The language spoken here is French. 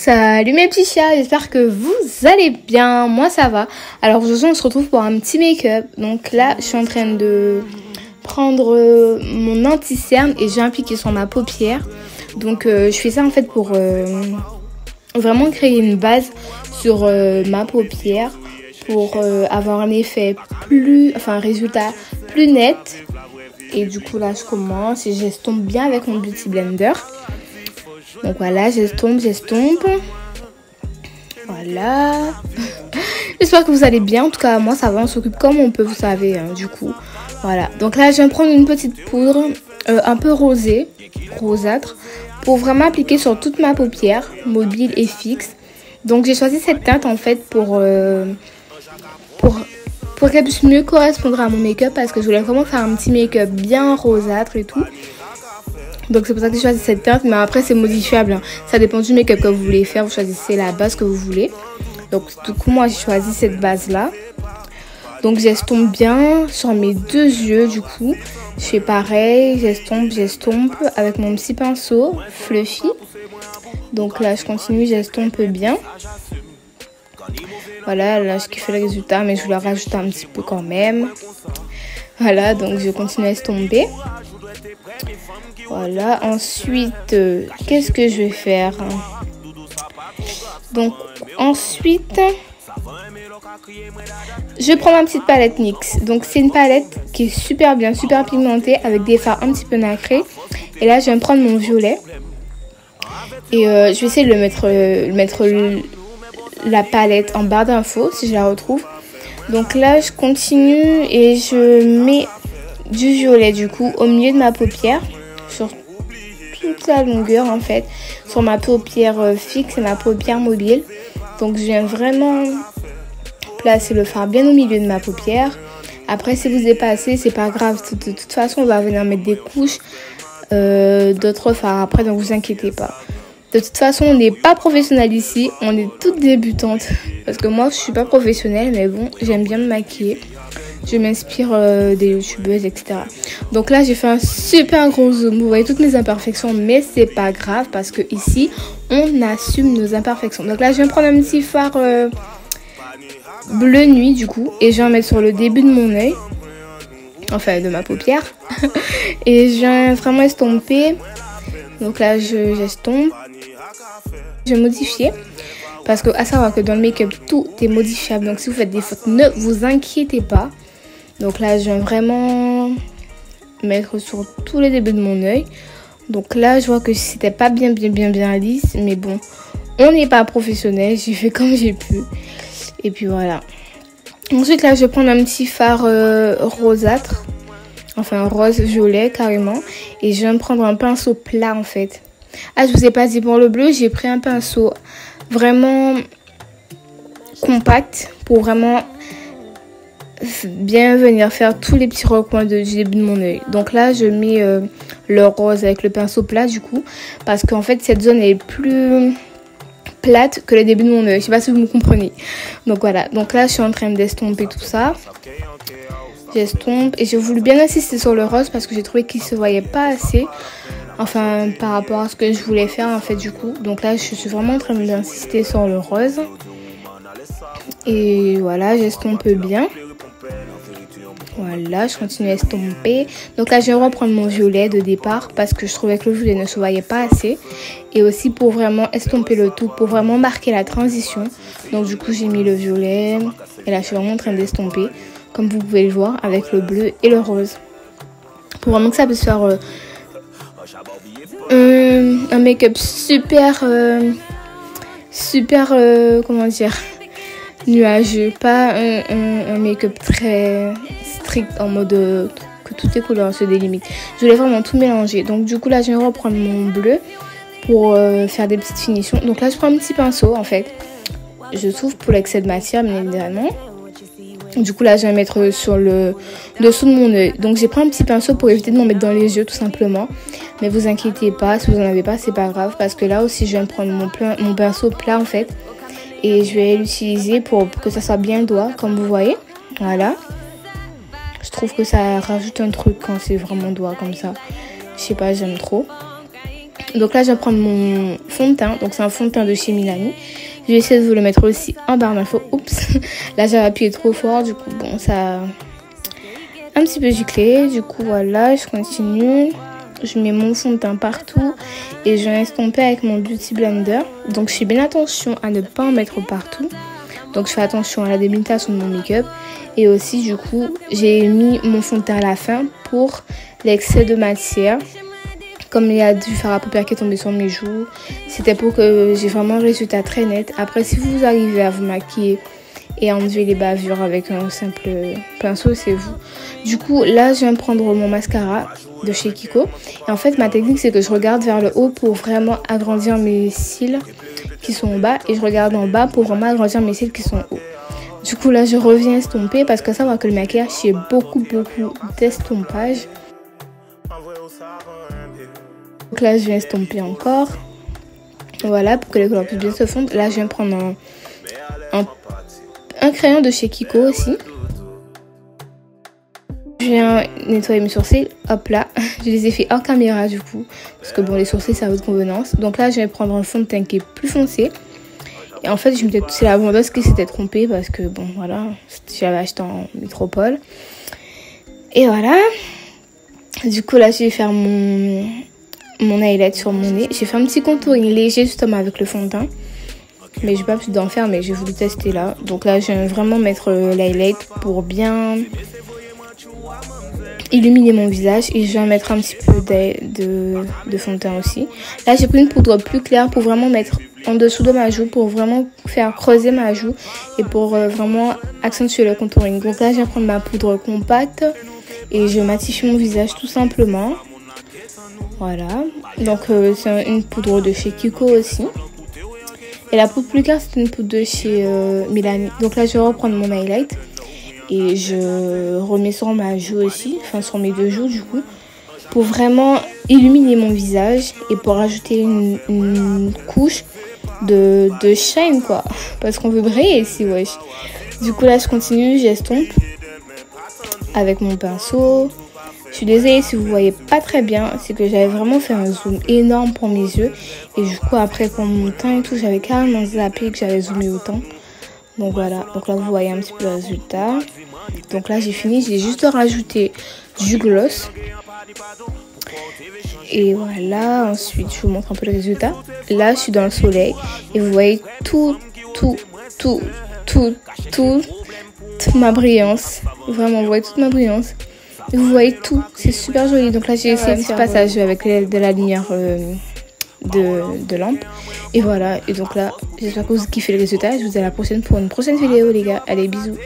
Salut mes petits chats, j'espère que vous allez bien, moi ça va. Alors aujourd'hui on se retrouve pour un petit make-up. Donc là je suis en train de prendre mon anti-cerne et j'ai appliqué sur ma paupière. Donc je fais ça en fait pour vraiment créer une base sur ma paupière pour avoir un effet un résultat plus net. Et du coup là je commence et j'estompe bien avec mon Beauty Blender. Donc voilà, j'estompe. Voilà. J'espère que vous allez bien. En tout cas, moi ça va, on s'occupe comme on peut, vous savez, du coup. Voilà. Donc là, je viens prendre une petite poudre un peu rosâtre, pour vraiment appliquer sur toute ma paupière, mobile et fixe. Donc j'ai choisi cette teinte en fait pour qu'elle puisse mieux correspondre à mon make-up, parce que je voulais vraiment faire un petit make-up bien rosâtre et tout. Donc c'est pour ça que j'ai choisi cette teinte, mais après c'est modifiable, hein. Ça dépend du make-up que vous voulez faire, vous choisissez la base que vous voulez. Donc du coup moi j'ai choisi cette base là. Donc j'estompe bien sur mes deux yeux, du coup je fais pareil, j'estompe avec mon petit pinceau fluffy. Donc là je continue, j'estompe bien. Voilà, là je kiffe le résultat, mais je voulais rajouter un petit peu quand même. Voilà, donc je continue à estomper. Voilà, ensuite, qu'est-ce que je vais faire? Donc, ensuite, je prends ma petite palette NYX. Donc, c'est une palette qui est super bien, super pigmentée, avec des fards un petit peu nacrés. Et là, je vais me prendre mon violet. Et je vais essayer de mettre la palette en barre d'infos, si je la retrouve. Donc là, je continue et je mets du violet, du coup, au milieu de ma paupière. Sur toute la longueur en fait, sur ma paupière fixe et ma paupière mobile. Donc je viens vraiment placer le fard bien au milieu de ma paupière. Après si vous dépassez, c'est pas grave, de toute façon on va venir mettre des couches d'autres fards après, donc vous inquiétez pas. De toute façon on n'est pas professionnel ici, on est toutes débutantes, parce que moi je suis pas professionnelle, mais bon, j'aime bien me maquiller. Je m'inspire des youtubeuses, etc. Donc là, j'ai fait un super gros zoom. Vous voyez toutes mes imperfections, mais c'est pas grave parce que ici, on assume nos imperfections. Donc là, je viens prendre un petit fard bleu nuit, du coup, et je viens mettre sur le début de mon œil, enfin de ma paupière, et je viens vraiment estomper. Donc là, j'estompe. Je vais modifier. Parce que à savoir que dans le make-up, tout est modifiable. Donc si vous faites des fautes, ne vous inquiétez pas. Donc là, je viens vraiment mettre sur tous les débuts de mon œil. Donc là, je vois que c'était pas bien lisse. Mais bon, on n'est pas professionnel. J'ai fait comme j'ai pu. Et puis voilà. Ensuite, là, je vais prendre un petit fard rosâtre. Enfin, rose-violet carrément. Et je viens me prendre un pinceau plat en fait. Ah, je vous ai pas dit pour le bleu, j'ai pris un pinceau vraiment compact pour vraiment bien venir faire tous les petits recoins du début de mon œil. Donc là je mets le rose avec le pinceau plat, du coup, parce qu'en fait cette zone est plus plate que le début de mon œil. Je sais pas si vous me comprenez. Donc voilà, donc là je suis en train d'estomper tout ça. J'estompe et j'ai voulu bien insister sur le rose parce que j'ai trouvé qu'il se voyait pas assez. Enfin, par rapport à ce que je voulais faire en fait, du coup. Donc là, je suis vraiment en train d'insister sur le rose. Et voilà, j'estompe bien. Voilà, je continue à estomper. Donc là, je vais reprendre mon violet de départ parce que je trouvais que le violet ne se voyait pas assez. Et aussi pour vraiment estomper le tout, pour vraiment marquer la transition. Donc du coup, j'ai mis le violet. Et là, je suis vraiment en train d'estomper, comme vous pouvez le voir, avec le bleu et le rose. Pour vraiment que ça puisse faire un make-up super comment dire, nuageux, pas un make-up très strict en mode que toutes les couleurs se délimitent. Je voulais vraiment tout mélanger. Donc du coup là je vais reprendre mon bleu pour faire des petites finitions. Donc là je prends un petit pinceau en fait, je souffle pour l'excès de matière bien évidemment. Du coup là je vais mettre sur le dessous de mon œil. Donc j'ai pris un petit pinceau pour éviter de m'en mettre dans les yeux tout simplement. Mais vous inquiétez pas, si vous en avez pas c'est pas grave, parce que là aussi je viens de prendre mon pinceau plat en fait. Et je vais l'utiliser pour que ça soit bien doigt, comme vous voyez. Voilà. Je trouve que ça rajoute un truc quand c'est vraiment doigt comme ça. Je sais pas, j'aime trop. Donc là, je vais prendre mon fond de teint. Donc c'est un fond de teint de chez Milani. Je vais essayer de vous le mettre aussi en barre d'infos. Oups, là j'ai appuyé trop fort. Du coup, bon, ça a un petit peu giclé. Du coup, voilà, je continue. Je mets mon fond de teint partout et je vais estomper avec mon Beauty Blender. Donc je fais bien attention à ne pas en mettre partout. Donc je fais attention à la délimitation de mon make-up. Et aussi, du coup, j'ai mis mon fond de teint à la fin pour l'excès de matière. Comme il y a du fard à paupières qui est tombé sur mes joues, c'était pour que j'ai vraiment un résultat très net. Après, si vous arrivez à vous maquiller et à enlever les bavures avec un simple pinceau, c'est vous. Du coup, là, je viens de prendre mon mascara de chez Kiko. Et en fait, ma technique, c'est que je regarde vers le haut pour vraiment agrandir mes cils qui sont en bas. Et je regarde en bas pour vraiment agrandir mes cils qui sont hauts. Du coup, là, je reviens estomper parce que ça va que le maquillage, c'est beaucoup d'estompage. Donc là, je viens estomper encore. Voilà, pour que les couleurs puissent bien se fondre. Là, je viens prendre un crayon de chez Kiko aussi. Je viens nettoyer mes sourcils. Hop là, je les ai fait hors caméra du coup. Parce que bon, les sourcils, c'est à votre convenance. Donc là, je vais prendre un fond de teint qui est plus foncé. Et en fait, c'est la vendeuse qui s'était trompée. Parce que bon, voilà, j'avais acheté en métropole. Et voilà. Du coup, là, je vais faire mon highlight sur mon nez. J'ai fait un petit contouring léger justement avec le fond de teint. Mais j'ai pas pu d'en faire, mais j'ai voulu tester là. Donc là, je vais vraiment mettre l'highlight pour bien illuminer mon visage. Et je vais mettre un petit peu de fond de teint aussi. Là, j'ai pris une poudre plus claire pour vraiment mettre en dessous de ma joue. Pour vraiment faire creuser ma joue. Et pour vraiment accentuer le contouring. Donc là, je vais prendre ma poudre compacte. Et je matifie mon visage tout simplement. Voilà, donc c'est une poudre de chez Kiko aussi. Et la poudre plus claire, c'est une poudre de chez Milani. Donc là, je vais reprendre mon highlight. Et je remets sur ma joue aussi, enfin sur mes deux joues du coup. Pour vraiment illuminer mon visage et pour rajouter une couche de shine quoi. Parce qu'on veut briller ici, wesh. Du coup là, je continue, j'estompe avec mon pinceau. Je suis désolée si vous voyez pas très bien, c'est que j'avais vraiment fait un zoom énorme pour mes yeux. Et du coup après pour mon teint et tout, j'avais carrément zappé que j'avais zoomé autant. Donc voilà, donc là vous voyez un petit peu le résultat. Donc là j'ai fini, j'ai juste rajouté du gloss. Et voilà, ensuite je vous montre un peu le résultat. Là je suis dans le soleil et vous voyez toute ma brillance. Vraiment, vous voyez toute ma brillance. Et vous voyez tout, c'est super joli. Donc là j'ai essayé un petit passage avec de la lumière de lampe. Et voilà, et donc là j'espère que vous kiffez le résultat. Je vous dis à la prochaine pour une prochaine vidéo les gars. Allez, bisous.